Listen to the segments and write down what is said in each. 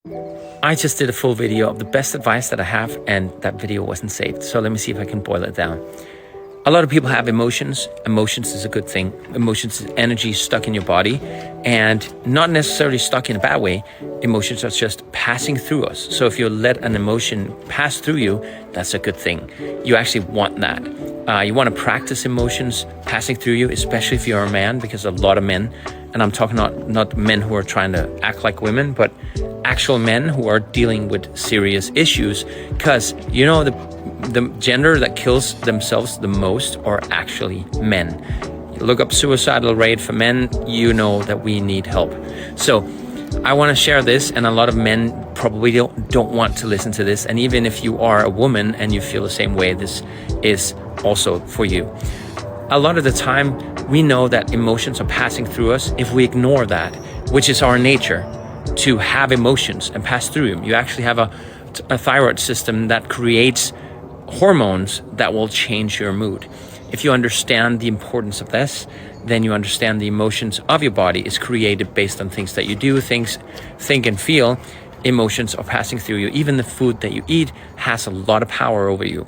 I just did a full video of the best advice that I have, and that video wasn't saved. So let me see if I can boil it down. A lot of people have emotions. Emotions is a good thing. Emotions is energy stuck in your body, and not necessarily stuck in a bad way. Emotions are just passing through us. So if you let an emotion pass through you, that's a good thing. You actually want that. You want to practice emotions passing through you, especially if you're a man, because a lot of men, and I'm talking not men who are trying to act like women, but actual men who are dealing with serious issues, because the gender that kills themselves the most are actually men. You look up suicidal rate for men, you know that we need help. So I want to share this, and a lot of men probably don't want to listen to this. And even if you are a woman and you feel the same way, this is also for you. A lot of the time, we know that emotions are passing through us. If we ignore that, which is our nature, to have emotions and pass through them, you actually have a thyroid system that creates hormones that will change your mood. If you understand the importance of this, then you understand the emotions of your body is created based on things that you do, things think and feel. Emotions are passing through you. Even the food that you eat has a lot of power over you.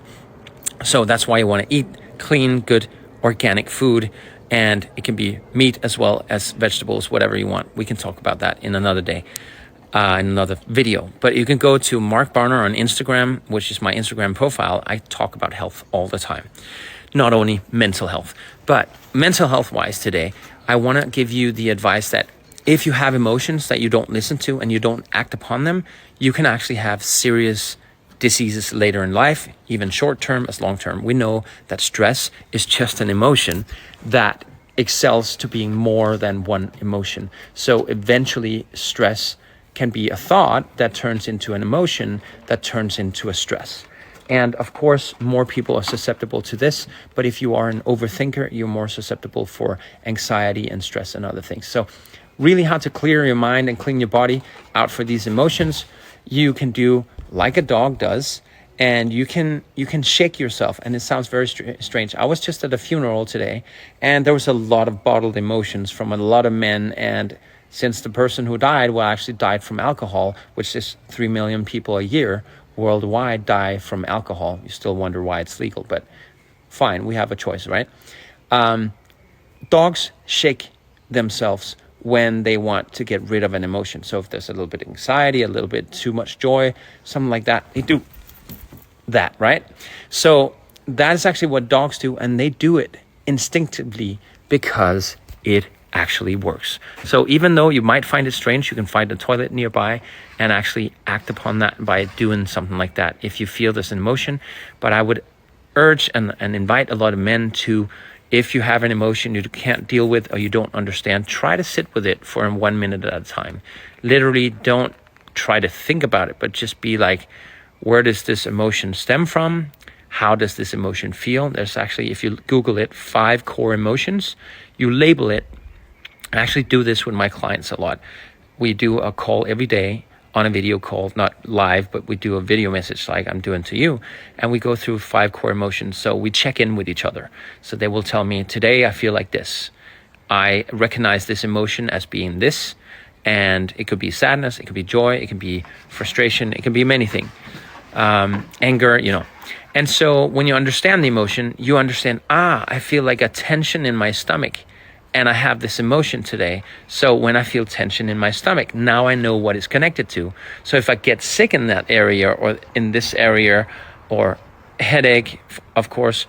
So that's why you want to eat clean, good, organic food. And it can be meat as well as vegetables, whatever you want. We can talk about that in another day, in another video. But you can go to Mark Barner on Instagram, which is my Instagram profile. I talk about health all the time, not only mental health. But mental health-wise today, I want to give you the advice that if you have emotions that you don't listen to and you don't act upon them, you can actually have serious diseases later in life, even short-term as long-term. We know that stress is just an emotion that excels to being more than one emotion. So eventually stress can be a thought that turns into an emotion that turns into a stress. And of course, more people are susceptible to this, but if you are an overthinker, you're more susceptible for anxiety and stress and other things. So really how to clear your mind and clean your body out for these emotions, you can do like a dog does, and you can shake yourself. And it sounds very strange. I was just at a funeral today, and there was a lot of bottled emotions from a lot of men. And since the person who died, actually died from alcohol, which is 3 million people a year worldwide die from alcohol. You still wonder why it's legal, but fine, we have a choice, right? Dogs shake themselves when they want to get rid of an emotion. So if there's a little bit of anxiety, a little bit too much joy, something like that, they do that, right? So that is actually what dogs do, and they do it instinctively because it actually works. So even though you might find it strange, you can find a toilet nearby and actually act upon that by doing something like that if you feel this emotion. But I would urge and invite a lot of men to, if you have an emotion you can't deal with or you don't understand, try to sit with it for 1 minute at a time. Literally, don't try to think about it, but just be like, where does this emotion stem from? How does this emotion feel? There's actually, if you Google it, 5 core emotions. You label it. I actually do this with my clients a lot. We do a call every day on a video call, not live, but we do a video message like I'm doing to you. And we go through 5 core emotions. So we check in with each other. So they will tell me, today I feel like this. I recognize this emotion as being this. And it could be sadness, it could be joy, it can be frustration, it can be many things. Anger, And so when you understand the emotion, you understand, I feel like a tension in my stomach. And I have this emotion today. So when I feel tension in my stomach, now I know what it's connected to. So if I get sick in that area or in this area, or headache, of course,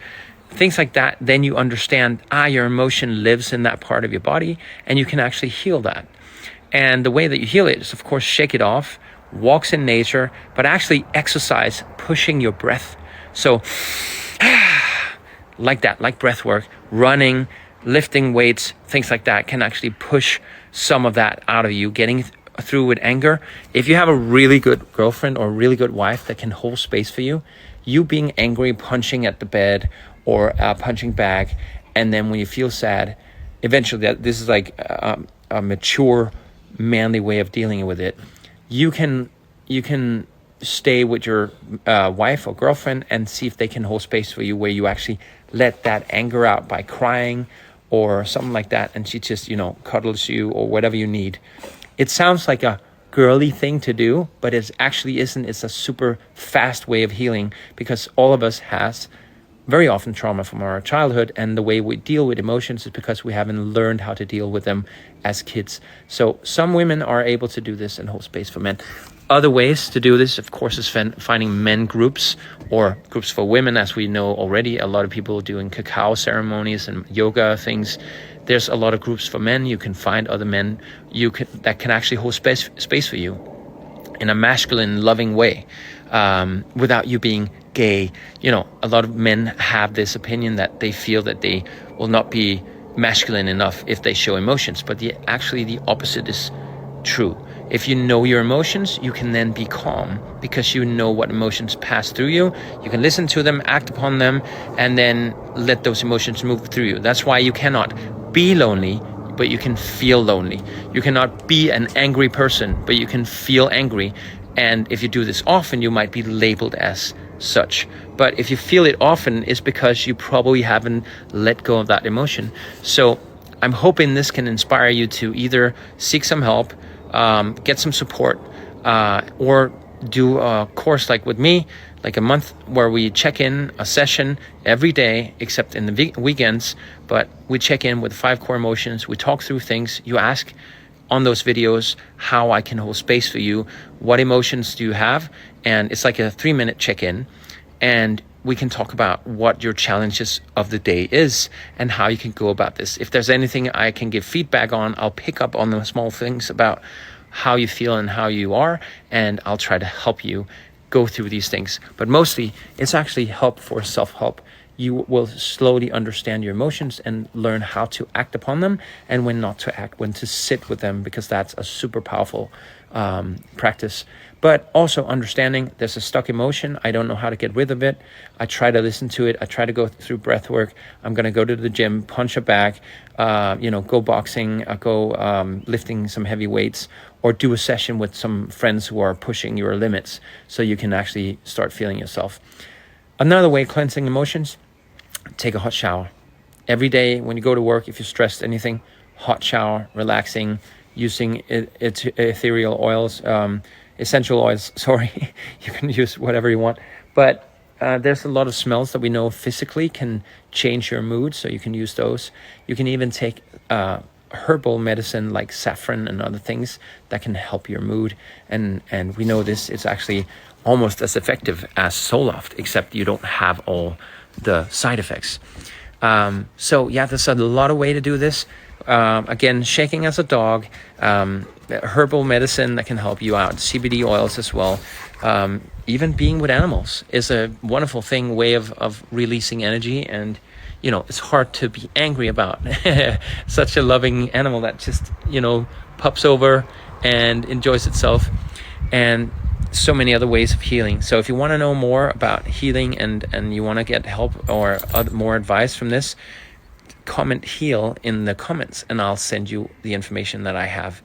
things like that, then you understand, your emotion lives in that part of your body, and you can actually heal that. And the way that you heal it is, of course, shake it off, walks in nature, but actually exercise, pushing your breath. So like that, like breath work, running, lifting weights, things like that can actually push some of that out of you, getting through with anger. If you have a really good girlfriend or a really good wife that can hold space for you, you being angry, punching at the bed or punching back, and then when you feel sad, eventually, this is like a mature, manly way of dealing with it. You can stay with your wife or girlfriend and see if they can hold space for you, where you actually let that anger out by crying or something like that, and she just, cuddles you or whatever you need. It sounds like a girly thing to do, but it actually isn't. It's a super fast way of healing, because all of us has very often trauma from our childhood, and the way we deal with emotions is because we haven't learned how to deal with them as kids. So some women are able to do this and hold space for men. Other ways to do this, of course, is finding men groups or groups for women. As we know already, a lot of people doing cacao ceremonies and yoga things. There's a lot of groups for men. You can find other men that can actually hold space for you in a masculine, loving way, without you being gay. You know, a lot of men have this opinion that they feel that they will not be masculine enough if they show emotions, but actually the opposite is true. If you know your emotions, you can then be calm, because you know what emotions pass through you. You can listen to them, act upon them, and then let those emotions move through you. That's why you cannot be lonely, but you can feel lonely. You cannot be an angry person, but you can feel angry. And if you do this often, you might be labeled as such. But if you feel it often, it's because you probably haven't let go of that emotion. So I'm hoping this can inspire you to either seek some help, get some support, or do a course like with me, like a month where we check in, a session every day, except in the weekends. But we check in with 5 core emotions. We talk through things. You ask on those videos how I can hold space for you. What emotions do you have? And it's like a 3-minute check-in. And we can talk about what your challenges of the day is and how you can go about this. If there's anything I can give feedback on, I'll pick up on the small things about how you feel and how you are, and I'll try to help you go through these things. But mostly, it's actually help for self-help. You will slowly understand your emotions and learn how to act upon them, and when not to act, when to sit with them, because that's a super powerful practice. But also understanding there's a stuck emotion. I don't know how to get rid of it. I try to listen to it. I try to go through breath work. I'm going to go to the gym, punch a bag, go boxing, go lifting some heavy weights, or do a session with some friends who are pushing your limits so you can actually start feeling yourself. Another way of cleansing emotions, take a hot shower. Every day when you go to work, if you're stressed, anything, hot shower, relaxing, using ethereal oils, essential oils, sorry. You can use whatever you want. But there's a lot of smells that we know physically can change your mood, so you can use those. You can even take herbal medicine like saffron and other things that can help your mood. And we know this is actually almost as effective as Zoloft, except you don't have all the side effects. So yeah, there's a lot of way to do this. Again, shaking as a dog, herbal medicine that can help you out, CBD oils as well. Even being with animals is a wonderful way of releasing energy. And it's hard to be angry about such a loving animal that just pups over and enjoys itself, and so many other ways of healing. So if you want to know more about healing and you want to get help or more advice from this, comment heal in the comments, and I'll send you the information that I have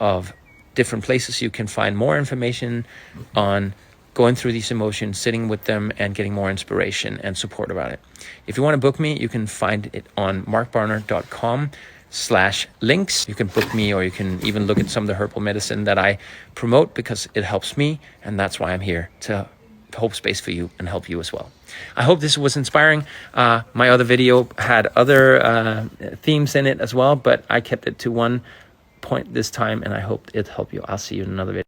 of different places you can find more information on going through these emotions, sitting with them, and getting more inspiration and support about it. If you want to book me, you can find it on markbarner.com/links. You can book me, or you can even look at some of the herbal medicine that I promote, because it helps me, and that's why I'm here, to hold space for you and help you as well. I hope this was inspiring. My other video had other themes in it as well, but I kept it to one point this time, and I hope it helped you. I'll see you in another video.